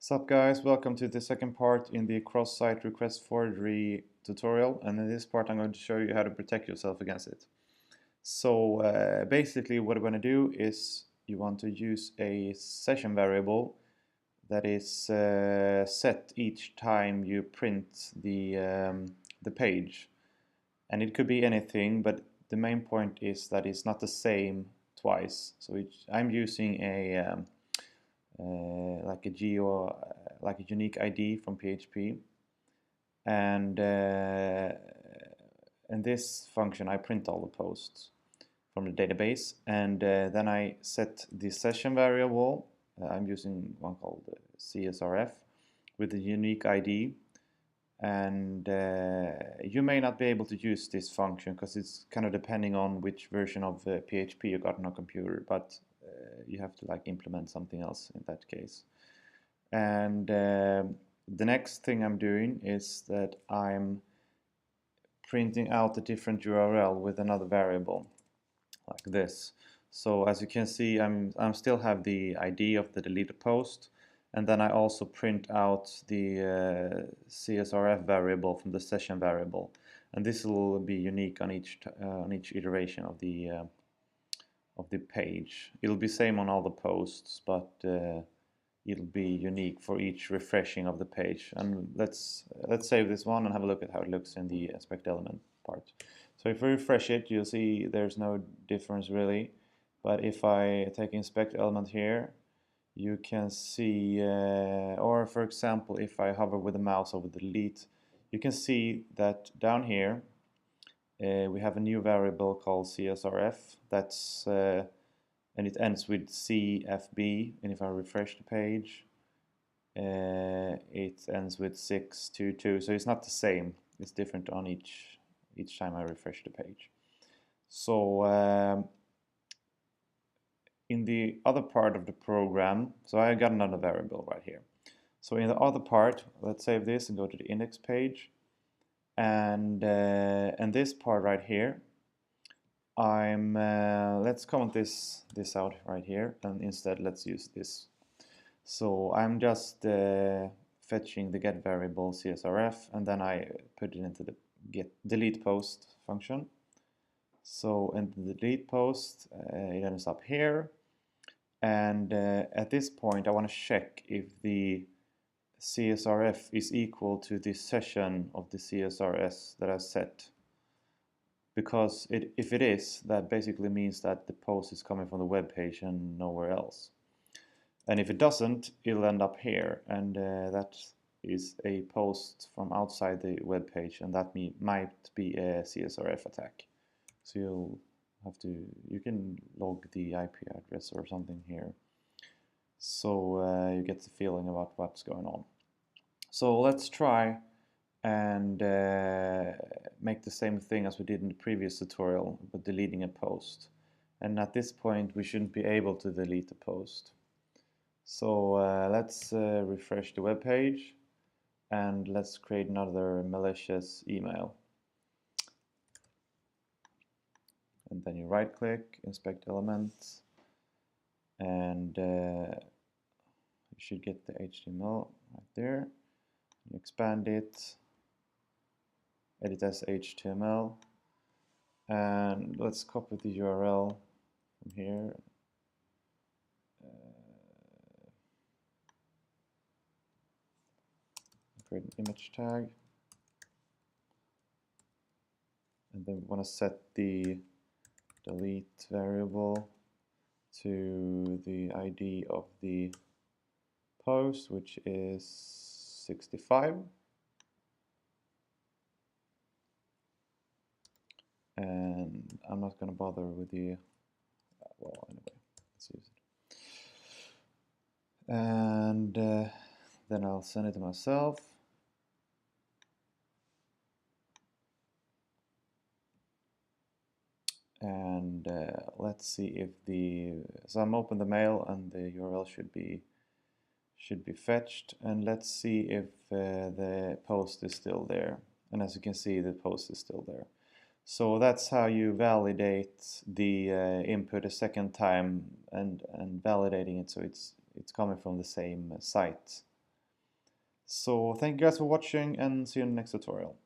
Sup guys, welcome to the second part in the cross-site request forgery tutorial, and in this part I'm going to show you how to protect yourself against it. So basically what I'm going to do is you want to use a session variable that is set each time you print the page. And it could be anything, but the main point is that it's not the same twice. So I'm using a like a unique ID from PHP, and in this function I print all the posts from the database, and then I set the session variable. I'm using one called CSRF with a unique ID, and you may not be able to use this function because it's kind of depending on which version of PHP you got on a computer, but you have to like implement something else in that case. And the next thing I'm doing is that I'm printing out a different URL with another variable like this. So as you can see, I'm still have the ID of the deleted post, and then I also print out the CSRF variable from the session variable, and this will be unique on each iteration of the page. It'll be same on all the posts, but it'll be unique for each refreshing of the page. And let's save this one and have a look at how it looks in the inspect element part. So if we refresh it, you'll see there's no difference really. But if I take inspect element here, you can see, or for example, if I hover with the mouse over the delete, you can see that down here we have a new variable called CSRF. That's and it ends with CFB, and if I refresh the page, it ends with 622. So it's not the same. It's different on each time I refresh the page. So in the other part of the program, so I got another variable right here. So in the other part, let's save this and go to the index page, and this part right here, let's comment this out right here, and instead let's use this. So I'm just fetching the get variable CSRF, and then I put it into the delete post function. So in the delete post, it ends up here, and at this point I want to check if the CSRF is equal to the session of the CSRS that I set. Because if it is, that basically means that the post is coming from the web page and nowhere else. And if it doesn't, it'll end up here, and that is a post from outside the web page, and that might be a CSRF attack. So you can log the IP address or something here, so you get the feeling about what's going on. So let's try and make the same thing as we did in the previous tutorial with deleting a post. And at this point we shouldn't be able to delete the post. So let's refresh the web page, and let's create another malicious email. And then you right click, inspect elements, and you should get the HTML right there. You expand it, edit as HTML, and let's copy the URL from here. Create an image tag, and then we want to set the delete variable to the ID of the post, which is 65. And I'm not going to bother with the, well, anyway, let's use it. And then I'll send it to myself. And let's see if so I'm open the mail, and the URL should be fetched, and let's see if the post is still there. And as you can see, the post is still there. So that's how you validate the input a second time, and validating it so it's coming from the same site So thank you guys for watching and see you in the next tutorial.